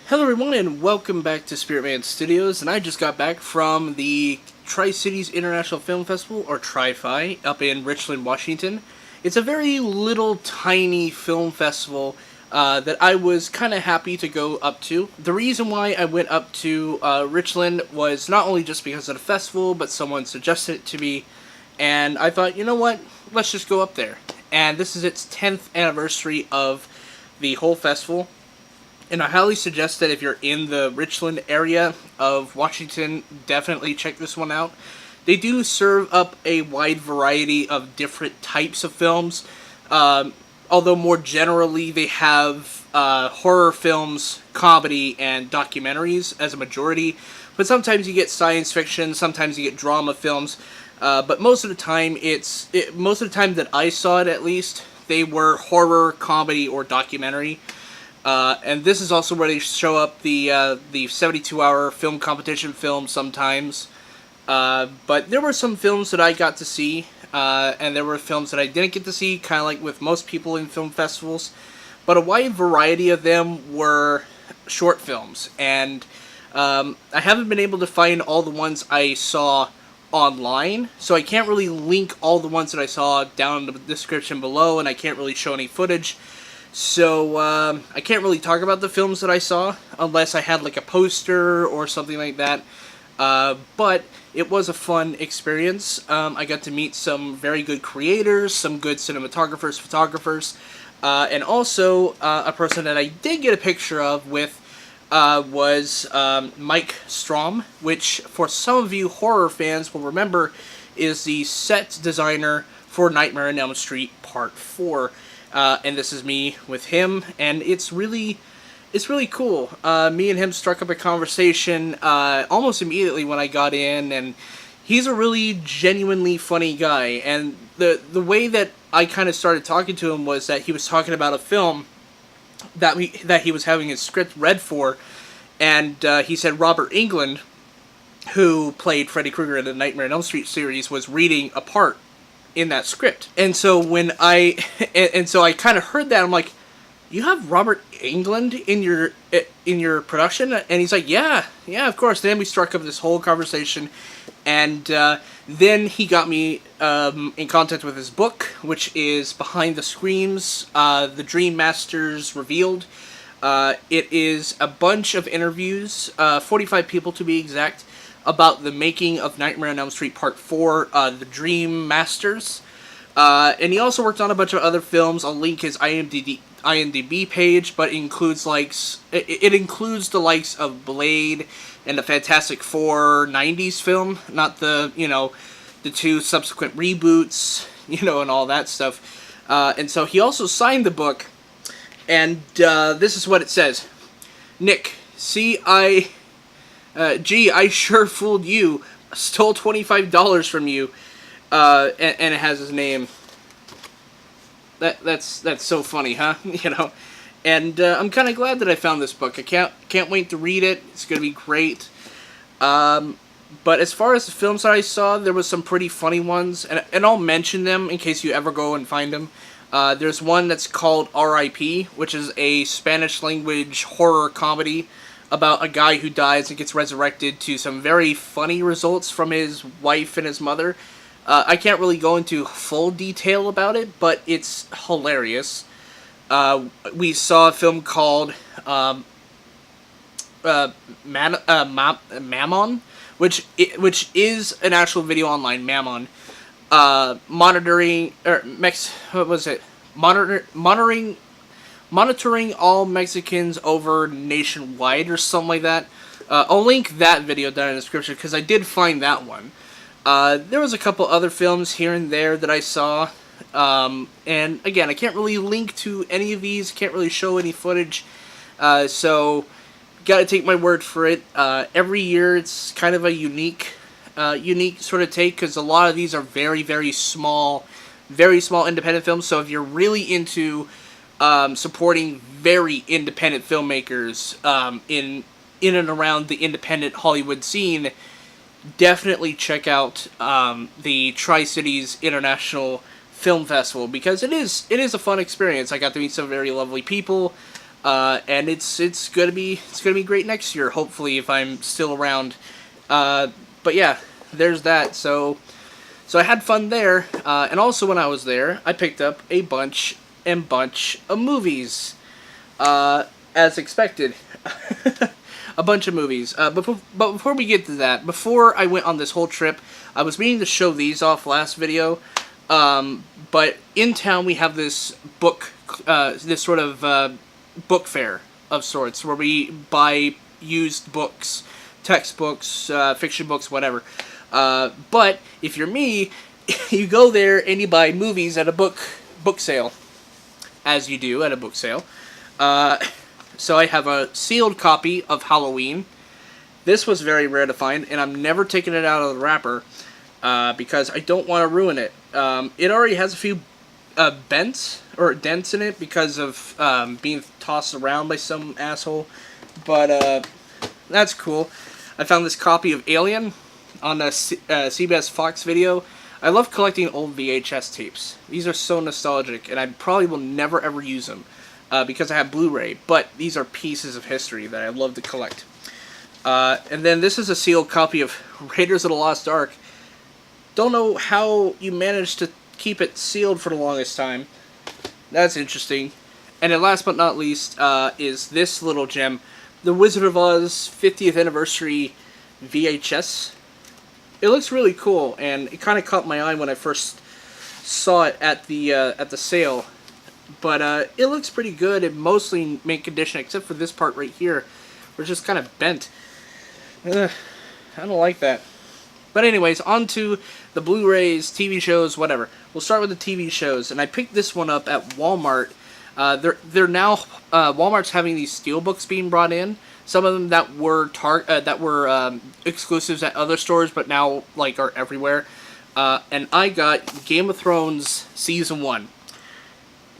Hello everyone and welcome back to Spirit Man Studios, and I just got back from the Tri-Cities International Film Festival, or Tri-Fi, up in Richland, Washington. It's a very little tiny film festival that I was kind of happy to go up to. The reason why I went up to Richland was not only just because of the festival, but someone suggested it to me, and I thought, you know what, let's just go up there. And this is its 10th anniversary of the whole festival. And I highly suggest that if you're in the Richland area of Washington, definitely check this one out. They do serve up a wide variety of different types of films, although more generally they have horror films, comedy, and documentaries as a majority. But sometimes you get science fiction, sometimes you get drama films. But most of the time, most of the time that I saw it, at least, they were horror, comedy, or documentary. And this is also where they show up the 72-hour film competition film sometimes. But there were some films that I got to see, and there were films that I didn't get to see, kind of like with most people in film festivals. But a wide variety of them were short films, and I haven't been able to find all the ones I saw online, so I can't really link all the ones that I saw down in the description below, and I can't really show any footage. So, I can't really talk about the films that I saw, unless I had, like, a poster or something like that. But it was a fun experience. I got to meet some very good creators, some good cinematographers, photographers, and also, a person that I did get a picture of with, was, Mike Strom, which, for some of you horror fans will remember, is the set designer for Nightmare on Elm Street Part 4. And this is me with him, and it's really cool. Me and him struck up a conversation almost immediately when I got in, and he's a really genuinely funny guy. And the way that I kind of started talking to him was that he was talking about a film that he was having his script read for, and he said Robert Englund, who played Freddy Krueger in the Nightmare on Elm Street series, was reading a part in that script. And so when I kind of heard that, I'm like, you have Robert Englund in your production? And he's like, yeah, of course. Then we struck up this whole conversation, and then he got me in contact with his book, which is Behind the Screams, The Dream Masters Revealed. It is a bunch of interviews, 45 people to be exact, about the making of Nightmare on Elm Street Part 4, The Dream Masters. And he also worked on a bunch of other films. I'll link his IMDb page, but it includes the likes of Blade and the Fantastic Four 90s film, not the two subsequent reboots, and all that stuff. And so he also signed the book, and this is what it says. Nick, I sure fooled you. Stole $25 from you. And it has his name. That's so funny, huh? And I'm kind of glad that I found this book. I can't wait to read it. It's gonna be great. But as far as the films that I saw, there was some pretty funny ones, and I'll mention them in case you ever go and find them. There's one that's called R.I.P., which is a Spanish language horror comedy about a guy who dies and gets resurrected to some very funny results from his wife and his mother. I can't really go into full detail about it, but it's hilarious. We saw a film called Mammon, which is an actual video online, Mammon. Monitoring all Mexicans over nationwide, or something like that. I'll link that video down in the description, because I did find that one. There was a couple other films here and there that I saw. And again, I can't really link to any of these, can't really show any footage. So, gotta take my word for it. Every year it's kind of a unique sort of take, because a lot of these are very, very small independent films. So if you're really into supporting very independent filmmakers in and around the independent Hollywood scene, definitely check out the Tri-Cities International Film Festival, because it is a fun experience. I got to meet some very lovely people. and it's gonna be great next year. Hopefully, if I'm still around. But yeah, there's that. So I had fun there, and also when I was there, I picked up a bunch of movies, as expected. A bunch of movies. But before we get to that, before I went on this whole trip, I was meaning to show these off last video, but in town we have this this sort of book fair of sorts, where we buy used books, textbooks, fiction books, whatever. But if you're me, you go there and you buy movies at a book sale, as you do at a book sale. So I have a sealed copy of Halloween. This was very rare to find, and I'm never taking it out of the wrapper because I don't want to ruin it. It already has a few dents in it because of being tossed around by some asshole, but that's cool. I found this copy of Alien on a CBS Fox video. I love collecting old VHS tapes. These are so nostalgic, and I probably will never ever use them because I have Blu-ray, but these are pieces of history that I love to collect. And then this is a sealed copy of Raiders of the Lost Ark. Don't know how you managed to keep it sealed for the longest time. That's interesting. And then last but not least is this little gem, The Wizard of Oz 50th Anniversary VHS. It looks really cool, and it kind of caught my eye when I first saw it at the sale. But it looks pretty good and mostly mint condition, except for this part right here, where it's just kind of bent. I don't like that. But anyways, on to the Blu-rays, TV shows, whatever. We'll start with the TV shows, and I picked this one up at Walmart. They're now Walmart's having these steelbooks being brought in. Some of them that were exclusives at other stores, but now like are everywhere. And I got Game of Thrones Season 1.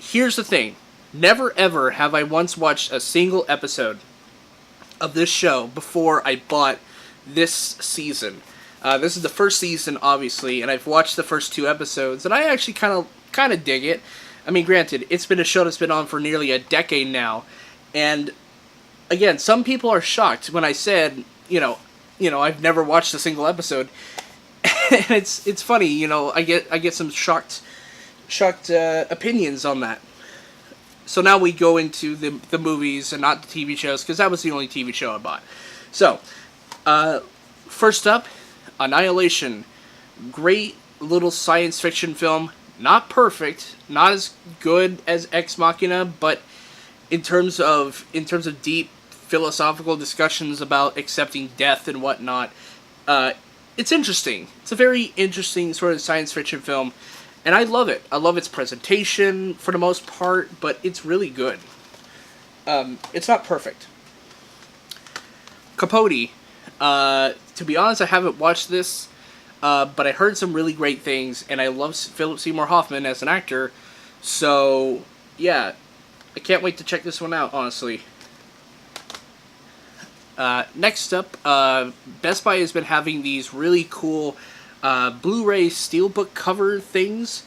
Here's the thing. Never ever have I once watched a single episode of this show before I bought this season. This is the first season, obviously, and I've watched the first 2 episodes, and I actually kind of dig it. I mean, granted, it's been a show that's been on for nearly a decade now, and again, some people are shocked when I said, I've never watched a single episode, and it's funny, I get some shocked opinions on that. So now we go into the movies and not the TV shows, because that was the only TV show I bought. So, first up, Annihilation. Great little science fiction film. Not perfect, not as good as Ex Machina, but in terms of deep philosophical discussions about accepting death and whatnot, it's interesting. It's a very interesting sort of science fiction film. And I love it. I love its presentation for the most part, but it's really good. It's not perfect. Capote. To be honest, I haven't watched this, but I heard some really great things, and I love Philip Seymour Hoffman as an actor. So, yeah, I can't wait to check this one out, honestly. Next up, Best Buy has been having these really cool Blu-ray steelbook cover things.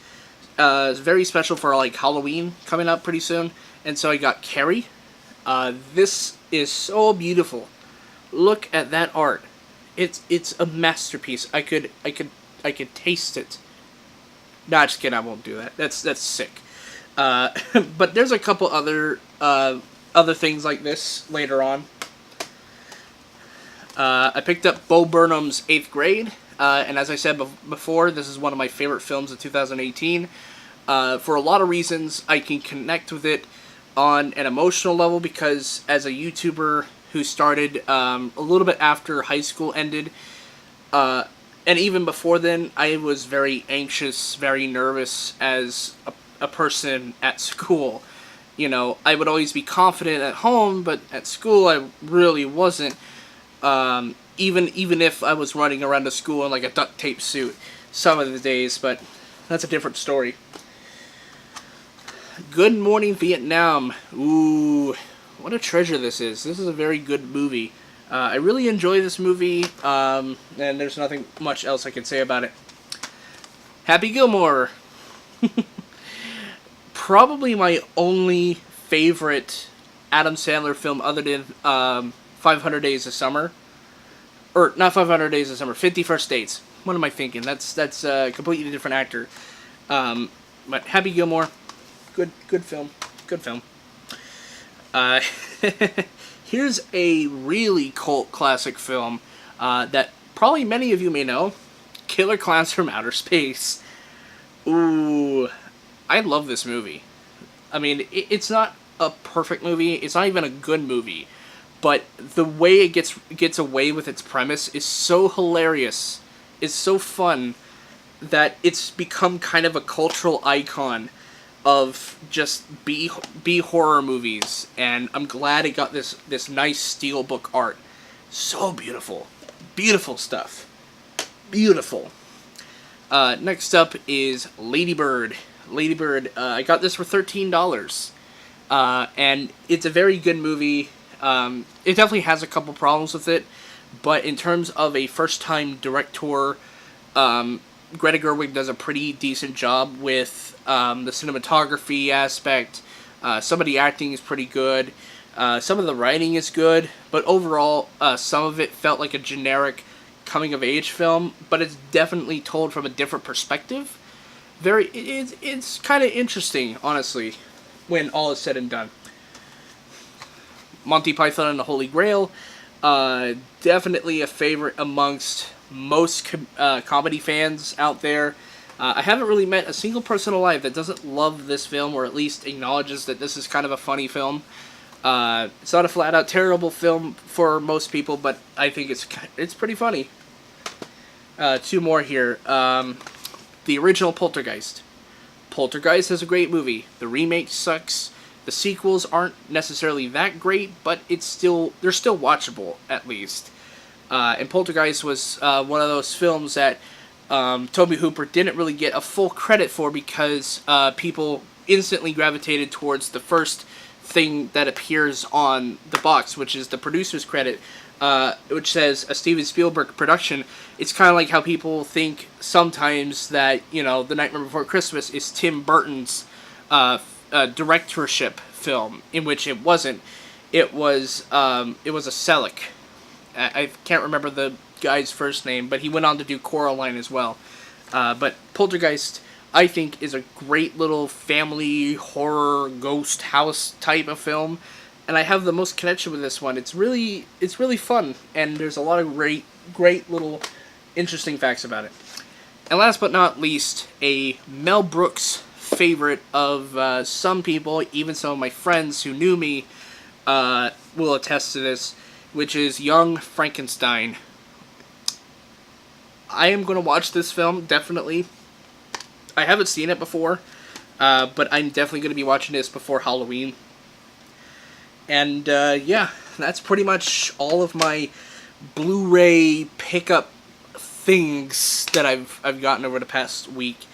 It's very special for like Halloween coming up pretty soon. And so I got Carrie. This is so beautiful. Look at that art. It's a masterpiece. I could taste it. Nah, just kidding. I won't do that. That's sick. But there's a couple other things like this later on. I picked up Bo Burnham's 8th Grade, and as I said before, this is one of my favorite films of 2018. For a lot of reasons, I can connect with it on an emotional level, because as a YouTuber who started a little bit after high school ended, and even before then, I was very anxious, very nervous as a person at school. I would always be confident at home, but at school I really wasn't. Even if I was running around the school in like a duct tape suit some of the days, but that's a different story. Good Morning Vietnam. Ooh, what a treasure this is. This is a very good movie. I really enjoy this movie, and there's nothing much else I can say about it. Happy Gilmore. Probably my only favorite Adam Sandler film other than 500 Days of Summer. Or, not 500 Days of Summer, 50 First Dates. What am I thinking? That's a completely different actor. But Happy Gilmore, good film. Good film. Uh, here's a really cult classic film that probably many of you may know. Killer Clowns from Outer Space. Ooh, I love this movie. I mean, it's not a perfect movie. It's not even a good movie. But the way it gets away with its premise is so hilarious. It's so fun that it's become kind of a cultural icon of just B horror movies. And I'm glad it got this nice steelbook art. So beautiful. Beautiful stuff. Beautiful. Next up is Lady Bird. Lady Bird, I got this for $13. And it's a very good movie. It definitely has a couple problems with it, but in terms of a first-time director, Greta Gerwig does a pretty decent job with the cinematography aspect. Some of the acting is pretty good. Some of the writing is good, but overall, some of it felt like a generic coming-of-age film, but it's definitely told from a different perspective. It's kind of interesting, honestly, when all is said and done. Monty Python and the Holy Grail, definitely a favorite amongst most comedy fans out there. I haven't really met a single person alive that doesn't love this film, or at least acknowledges that this is kind of a funny film. It's not a flat-out terrible film for most people, but I think it's pretty funny. Two more here. The original Poltergeist. Poltergeist is a great movie. The remake sucks. The sequels aren't necessarily that great, but they're still watchable, at least. And Poltergeist was one of those films that Tobe Hooper didn't really get a full credit for because people instantly gravitated towards the first thing that appears on the box, which is the producer's credit, which says a Steven Spielberg production. It's kind of like how people think sometimes that, The Nightmare Before Christmas is Tim Burton's directorship film, in which it wasn't. It was a Selleck. I can't remember the guy's first name, but he went on to do Coraline as well. But Poltergeist, I think, is a great little family horror ghost house type of film, and I have the most connection with this one. It's really fun, and there's a lot of great little interesting facts about it. And last but not least, a Mel Brooks favorite of some people, even some of my friends who knew me will attest to this, which is Young Frankenstein. I am going to watch this film, definitely. I haven't seen it before, but I'm definitely going to be watching this before Halloween. And yeah, that's pretty much all of my Blu-ray pickup things that I've gotten over the past week.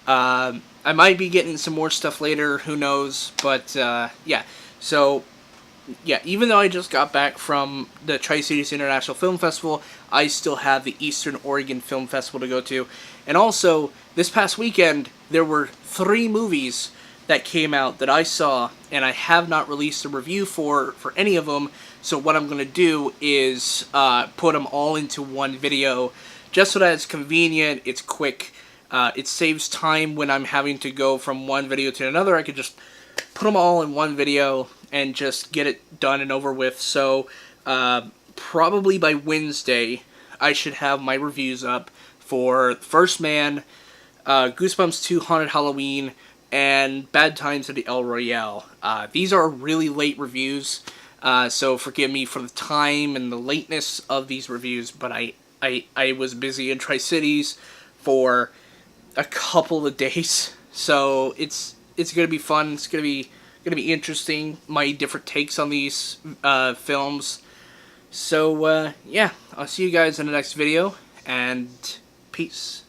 I might be getting some more stuff later, who knows, but yeah. So, yeah, even though I just got back from the Tri-Cities International Film Festival, I still have the Eastern Oregon Film Festival to go to. And also, this past weekend, there were 3 movies that came out that I saw, and I have not released a review for any of them. So what I'm going to do is put them all into one video, just so that it's convenient, it's quick, it saves time when I'm having to go from one video to another. I could just put them all in one video and just get it done and over with. So probably by Wednesday, I should have my reviews up for First Man, Goosebumps 2 Haunted Halloween, and Bad Times at the El Royale. These are really late reviews, so forgive me for the time and the lateness of these reviews, but I was busy in Tri-Cities for a couple of days, so it's gonna be fun. It's gonna be interesting, my different takes on these films. So yeah, I'll see you guys in the next video, and peace.